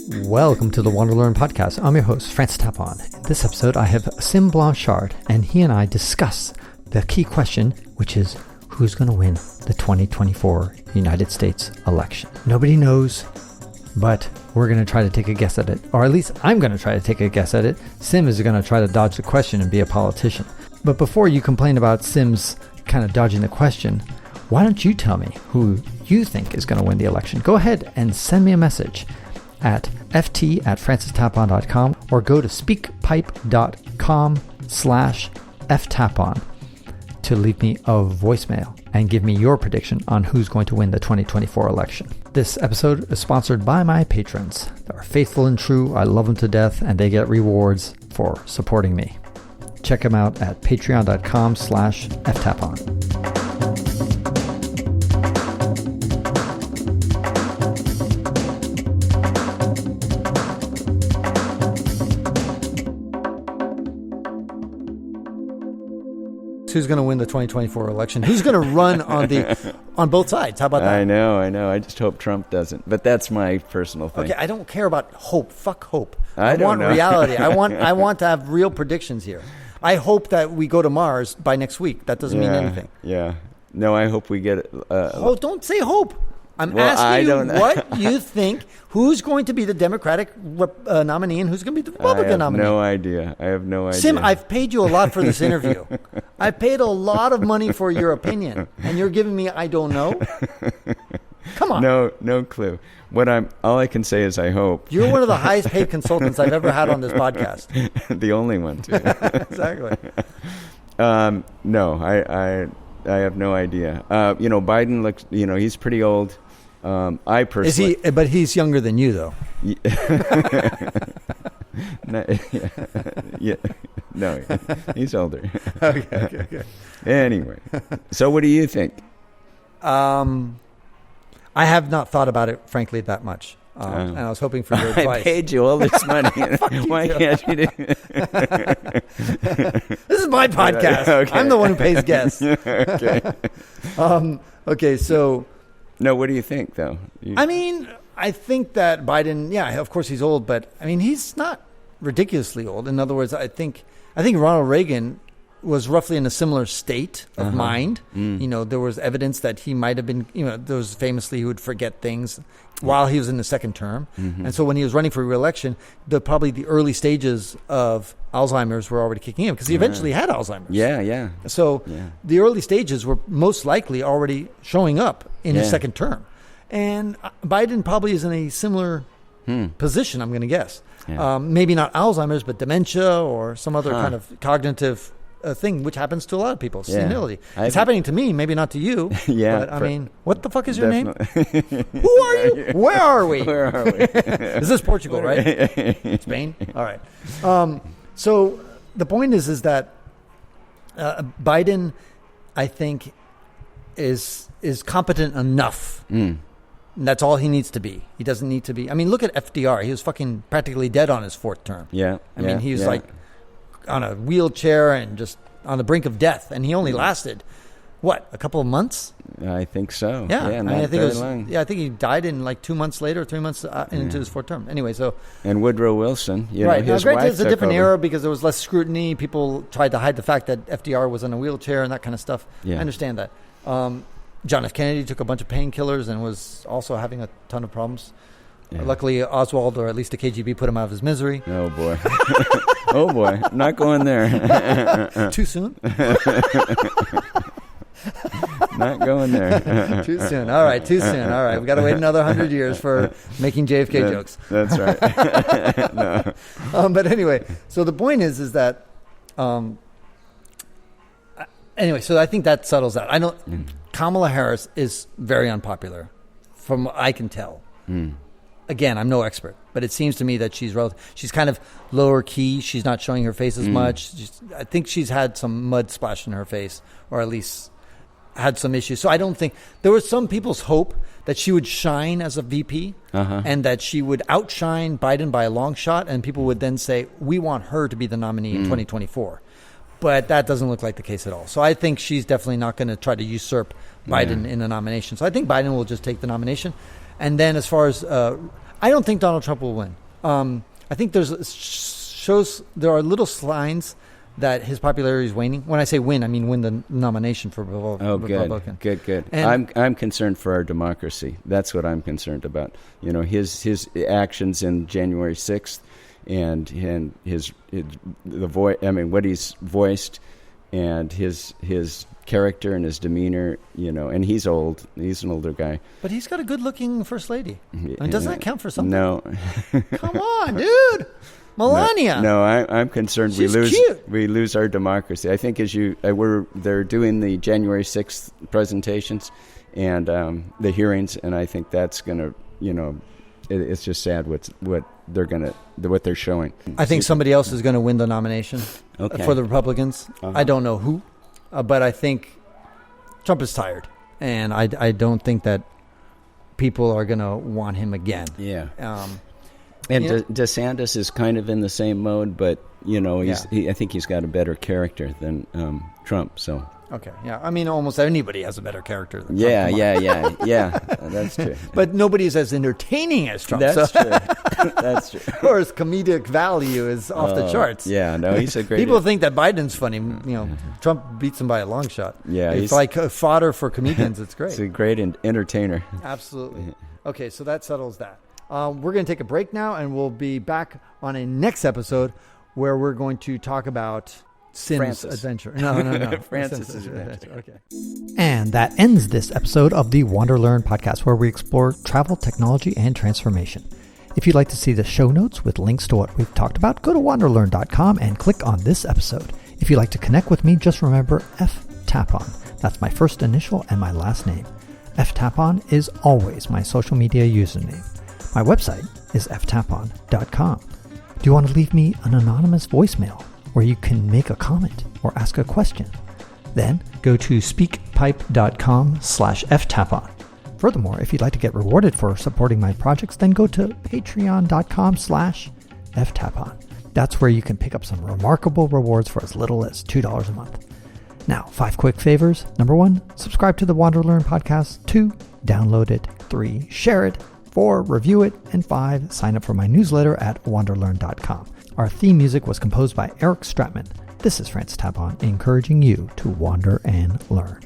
Welcome to the WanderLearn podcast. I'm your host, Francis Tapon. In this episode, I have Sym Blanchard, and he and I discuss the key question, which is who's going to win the 2024 United States election. Nobody knows, but we're going to try to take a guess at it, or at least I'm going to try to take a guess at it. Sym is going to try to dodge the question and be a politician. But before you complain about Sym's kind of dodging the question, why don't you tell me who you think is going to win the election? Go ahead and send me a message at ft@francistapon.com or go to speakpipe.com/ftapon to leave me a voicemail and give me your prediction on who's going to win the 2024 election. This episode is sponsored by my patrons. They are faithful and true. I love them to death, and they get rewards for supporting me. Check them out at patreon.com/ftapon. Who's going to win the 2024 election? Who's going to run on both sides? How about that? I know. I just hope Trump doesn't. But that's my personal thing. Okay, I don't care about hope. Fuck hope. I want know. reality. I want to have real predictions here. I hope that we go to Mars by next week. That doesn't mean anything. Yeah. No, I hope we get... don't say hope. I'm asking you what you think. Who's going to be the Democratic nominee and who's going to be the Republican nominee? I have no idea. Sym, I've paid you a lot for this interview. I paid a lot of money for your opinion, and you're giving me I don't know? Come on. No clue. All I can say is I hope. You're one of the highest paid consultants I've ever had on this podcast. The only one, too. Exactly. No, I have no idea. Biden looks, he's pretty old. I personally... Is he? But he's younger than you, though. No, he's older. Okay. Anyway, so what do you think? I have not thought about it, frankly, that much. And I was hoping for your advice. I paid you all this money. Why can't you do This is my podcast. Okay. I'm the one who pays guests. Okay. Okay, so... No, what do you think, though? I think that Biden, of course he's old, but, he's not ridiculously old. In other words, I think Ronald Reagan was roughly in a similar state of mind. There was evidence that he might have been, there was famously he would forget things while he was in the second term. And so when he was running for re-election, probably the early stages of Alzheimer's were already kicking in because he eventually had Alzheimer's. Yeah. So the early stages were most likely already showing up in his second term. And Biden probably is in a similar position, I'm going to guess. Yeah. Maybe not Alzheimer's, but dementia or some other kind of cognitive thing, which happens to a lot of people. Senility. It's happening to me, maybe not to you. But what the fuck is your name? Who are you? Where are we? Is this Portugal, right? Spain? All right. So the point is that Biden, I think, is competent enough. And that's all he needs to be. He doesn't need to be. Look at FDR. He was fucking practically dead on his fourth term. Yeah. He was like on a wheelchair and just on the brink of death. And he only lasted, a couple of months? I think so. Yeah. Not very long. Yeah, I think he died in 2 months later, 3 months into his fourth term. Anyway, so... And Woodrow Wilson, his granted, wife it's a different era because there was less scrutiny. People tried to hide the fact that FDR was in a wheelchair and that kind of stuff. Yeah. I understand that. John F. Kennedy took a bunch of painkillers and was also having a ton of problems. Yeah. Luckily, Oswald, or at least the KGB, put him out of his misery. Oh, boy. Oh, boy. Not going there. Too soon? Not going there. Too soon. All right, too soon. All right, we got to wait another 100 years for making JFK jokes. That's right. No. But anyway, so the point is that... Anyway, so I think that settles that. Kamala Harris is very unpopular, from what I can tell. Again, I'm no expert, but it seems to me that she's kind of lower key. She's not showing her face as much. I think she's had some mud splash in her face, or at least had some issues. So I don't think there was some people's hope that she would shine as a VP and that she would outshine Biden by a long shot, and people would then say, we want her to be the nominee in 2024. But that doesn't look like the case at all. So I think she's definitely not going to try to usurp Biden in the nomination. So I think Biden will just take the nomination. And then as far as, I don't think Donald Trump will win. I think there are little signs that his popularity is waning. When I say win, I mean win the nomination for Republican. Good. And I'm concerned for our democracy. That's what I'm concerned about. You know, his actions in January 6th and what he's voiced and his character and his demeanor, you know, and he's old. He's an older guy. But he's got a good-looking first lady. And doesn't that count for something? No. Come on, dude. Melania. No, I'm concerned She's we lose our democracy. I think they're doing the January 6th presentations and the hearings, and I think that's going to, you know, it's just sad what they're showing. I think somebody else is going to win the nomination for the Republicans. I don't know who, but I think Trump is tired, and I don't think that people are going to want him again. Yeah. DeSantis is kind of in the same mode, but you know, I think he's got a better character than Trump. So okay, yeah. I mean, almost anybody has a better character than Trump. Yeah. That's true. But nobody is as entertaining as Trump. That's true. That's true. Or his comedic value is off the charts. Yeah, no, he's a great. People think that Biden's funny. You know, Trump beats him by a long shot. Yeah, it's like fodder for comedians. It's great. He's a great entertainer. Absolutely. Okay, so that settles that. We're going to take a break now, and we'll be back on a next episode where we're going to talk about Sym's adventure. No. Francis's adventure. Okay. And that ends this episode of the WanderLearn podcast, where we explore travel, technology, and transformation. If you'd like to see the show notes with links to what we've talked about, go to WanderLearn.com and click on this episode. If you'd like to connect with me, just remember Tapon. That's my first initial and my last name. Tapon is always my social media username. My website is ftapon.com. Do you want to leave me an anonymous voicemail where you can make a comment or ask a question? Then go to speakpipe.com/ftapon. Furthermore, if you'd like to get rewarded for supporting my projects, then go to patreon.com/ftapon. That's where you can pick up some remarkable rewards for as little as $2 a month. Now, 5 quick favors. Number 1, subscribe to the WanderLearn podcast. 2, download it. 3, share it. 4, review it. And 5, sign up for my newsletter at WanderLearn.com. Our theme music was composed by Eric Stratman. This is Francis Tapon, encouraging you to wander and learn.